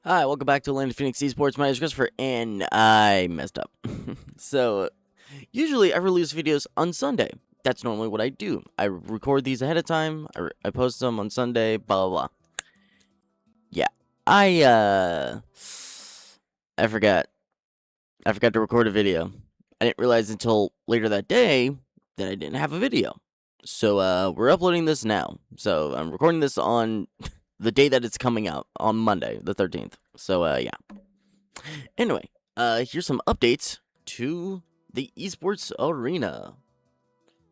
Hi, welcome back to AtlantaPhoenixEsports. My name is Christopher, and I messed up. So, usually I release videos on Sunday. That's normally what I do. I record these ahead of time, I post them on Sunday, blah, blah, blah. Yeah, I, I forgot. I forgot to record a video. I didn't realize until later that day that I didn't have a video. So, we're uploading this now. So, I'm recording this on the day that it's coming out, on Monday, the 13th. So, yeah. Anyway, here's some updates to the esports arena.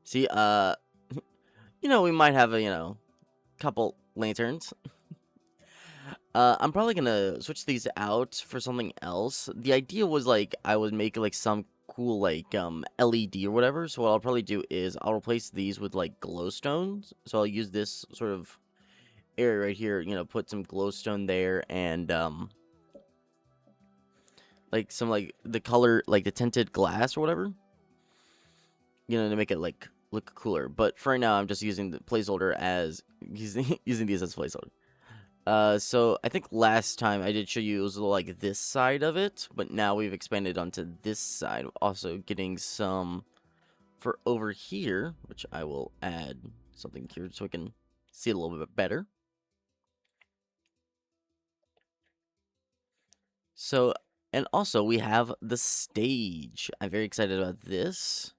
See, we might have a, couple lanterns. I'm probably gonna switch these out for something else. The idea was, like, I would make, like, some cool, like, LED or whatever. So what I'll probably do is I'll replace these with, like, glowstones. So I'll use this sort of area right here, put some glowstone there and, like, some, like, the color, like, the tinted glass or whatever. To make it like look cooler. But for right now, I'm just using the placeholder as using these as placeholder. So I think last time I did show you it was like this side of it, but now we've expanded onto this side. Also getting some for over here, which I will add something here so we can see it a little bit better. So, and also we have the stage. I'm very excited about this.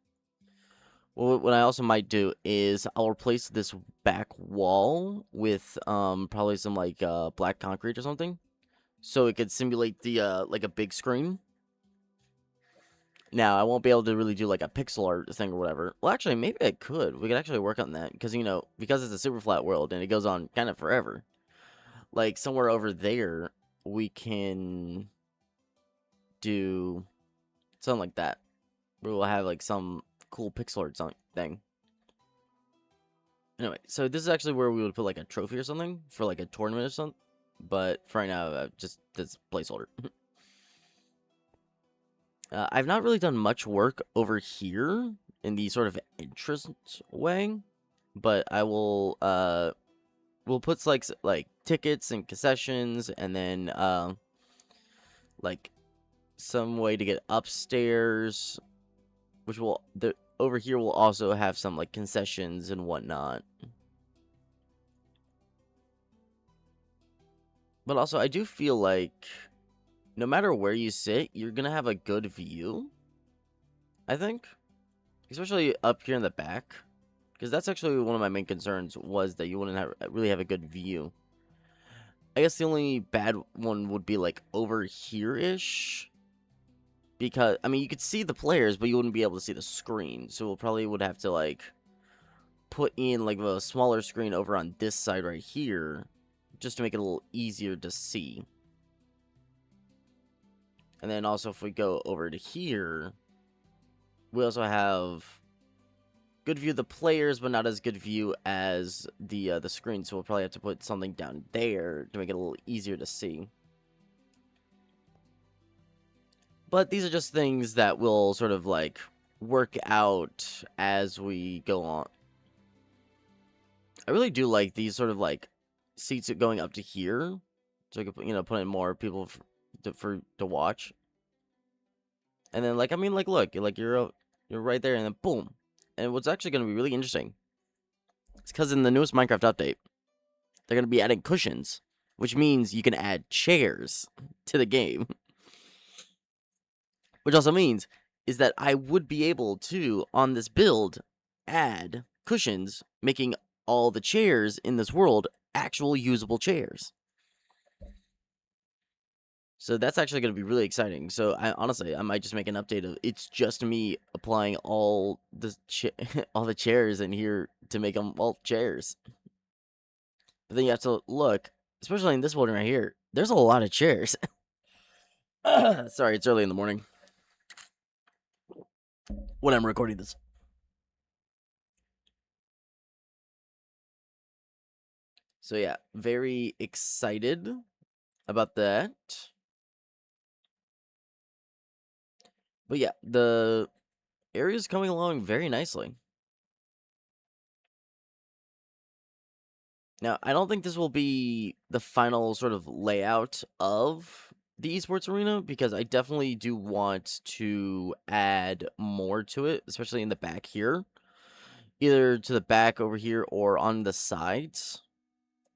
Well, what I also might do is I'll replace this back wall with probably some like black concrete or something, so it could simulate the like a big screen. Now I won't be able to really do like a pixel art thing or whatever. Well, actually, maybe I could. We could actually work on that because because it's a super flat world and it goes on kind of forever. Like somewhere over there, we can do something like that. We will have like some cool pixel art thing. Anyway, so this is actually where we would put like a trophy or something for like a tournament or something. But for right now, just this placeholder. I've not really done much work over here in the sort of entrance way, but I will we'll put like tickets and concessions, and then like some way to get upstairs, which will over here will also have some like concessions and whatnot. But also, I do feel like no matter where you sit, you're gonna have a good view, I think. Especially up here in the back. Because that's actually one of my main concerns, was that you wouldn't really have a good view. I guess the only bad one would be, like, over here-ish. Because, I mean, you could see the players, but you wouldn't be able to see the screen. So we'll probably would have to, like, put in, like, a smaller screen over on this side right here. Just to make it a little easier to see. And then also, if we go over to here, we also have good view of the players, but not as good view as the screen. So we'll probably have to put something down there to make it a little easier to see. But these are just things that will sort of like work out as we go on. I really do like these sort of like seats going up to here, so I could put in more people to watch. And then like I mean like look, you're right there, and then boom. And what's actually going to be really interesting, it's because in the newest Minecraft update, they're going to be adding cushions, which means you can add chairs to the game. Which also means is that I would be able to, on this build, add cushions, making all the chairs in this world actual usable chairs. So that's actually going to be really exciting. So honestly, I might just make an update of it's just me applying all the all the chairs in here to make them all chairs. But then you have to look, especially in this one right here. There's a lot of chairs. Sorry, it's early in the morning when I'm recording this. So yeah, very excited about that. But yeah, the area is coming along very nicely. Now, I don't think this will be the final sort of layout of the esports arena, because I definitely do want to add more to it, especially in the back here. Either to the back over here or on the sides.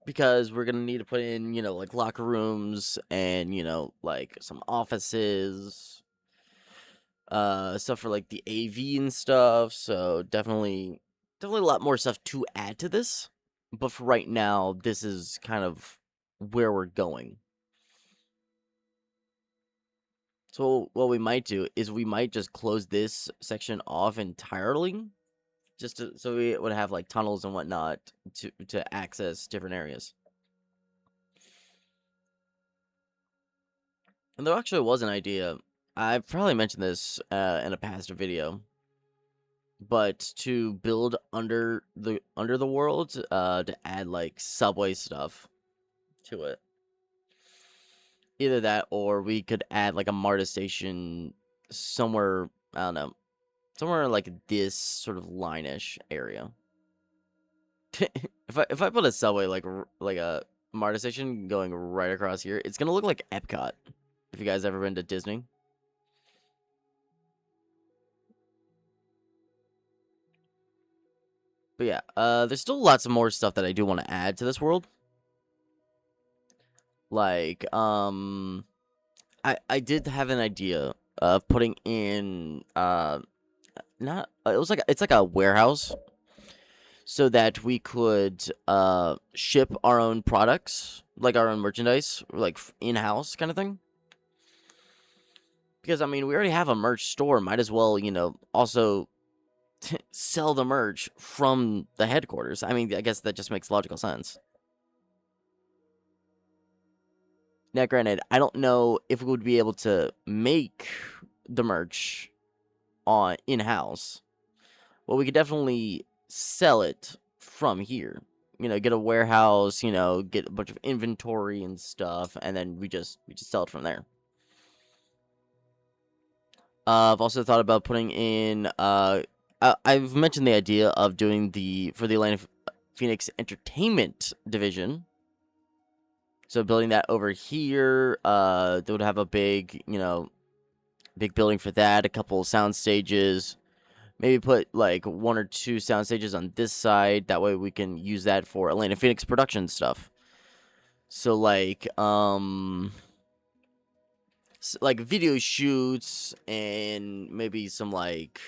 Because we're going to need to put in, like locker rooms and, like some offices, stuff for like the AV and stuff. So definitely a lot more stuff to add to this. But for right now, this is kind of where we're going. So what we might do is we might just close this section off entirely, so we would have like tunnels and whatnot to access different areas. And there actually was an idea. I've probably mentioned this in a past video, but to build under the world, to add like subway stuff to it. Either that, or we could add like a MARTA station somewhere. I don't know, somewhere like this sort of line-ish area. if I put a subway like a MARTA station going right across here, it's gonna look like Epcot. If you guys ever been to Disney. But yeah, there's still lots of more stuff that I do want to add to this world. Like, I did have an idea of putting in, not, it's like a warehouse, so that we could, ship our own products, like our own merchandise, like in-house kind of thing. Because, I mean, we already have a merch store, might as well, also sell the merch from the headquarters. I mean, I guess that just makes logical sense. Now, granted, I don't know if we would be able to make the merch on in-house. Well, we could definitely sell it from here. Get a warehouse, get a bunch of inventory and stuff, and then we just sell it from there. I've also thought about putting in, I've mentioned the idea of doing for the Atlanta Phoenix Entertainment division. So building that over here, they would have a big, big building for that, a couple sound stages. Maybe put like 1 or 2 sound stages on this side. That way we can use that for Atlanta Phoenix production stuff. So like video shoots and maybe some like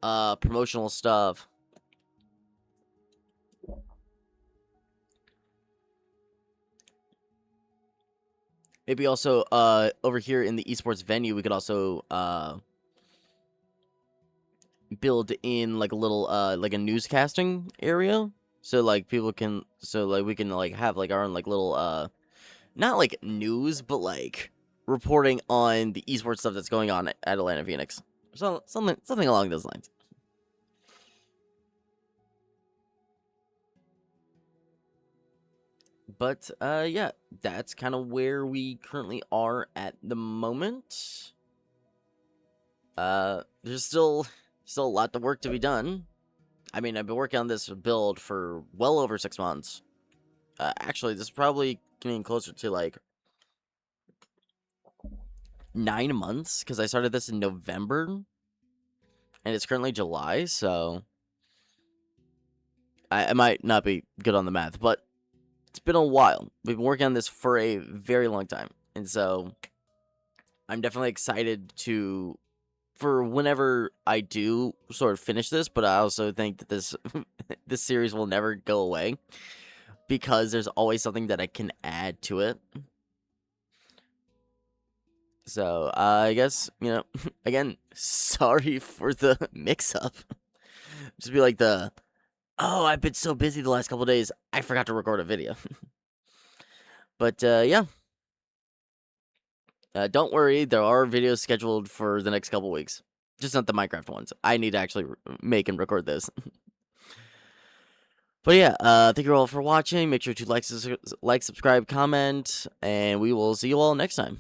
promotional stuff. Maybe also over here in the esports venue we could also build in like a little like a newscasting area, so like we can like have like our own like little not like news, but like reporting on the esports stuff that's going on at Atlanta Phoenix. So something along those lines. But yeah, that's kind of where we currently are at the moment. There's still a lot of work to be done. I mean, I've been working on this build for well over 6 months. Actually, this is probably getting closer to like 9 months, because I started this in November, and it's currently July, so I might not be good on the math, but it's been a while. We've been working on this for a very long time, and so I'm definitely excited for whenever I do sort of finish this, but I also think that this this series will never go away, because there's always something that I can add to it. So, I guess, again, sorry for the mix-up. Just be like oh, I've been so busy the last couple of days, I forgot to record a video. But, yeah. Don't worry, there are videos scheduled for the next couple weeks. Just not the Minecraft ones. I need to actually make and record this. But yeah, thank you all for watching. Make sure to like, subscribe, comment, and we will see you all next time.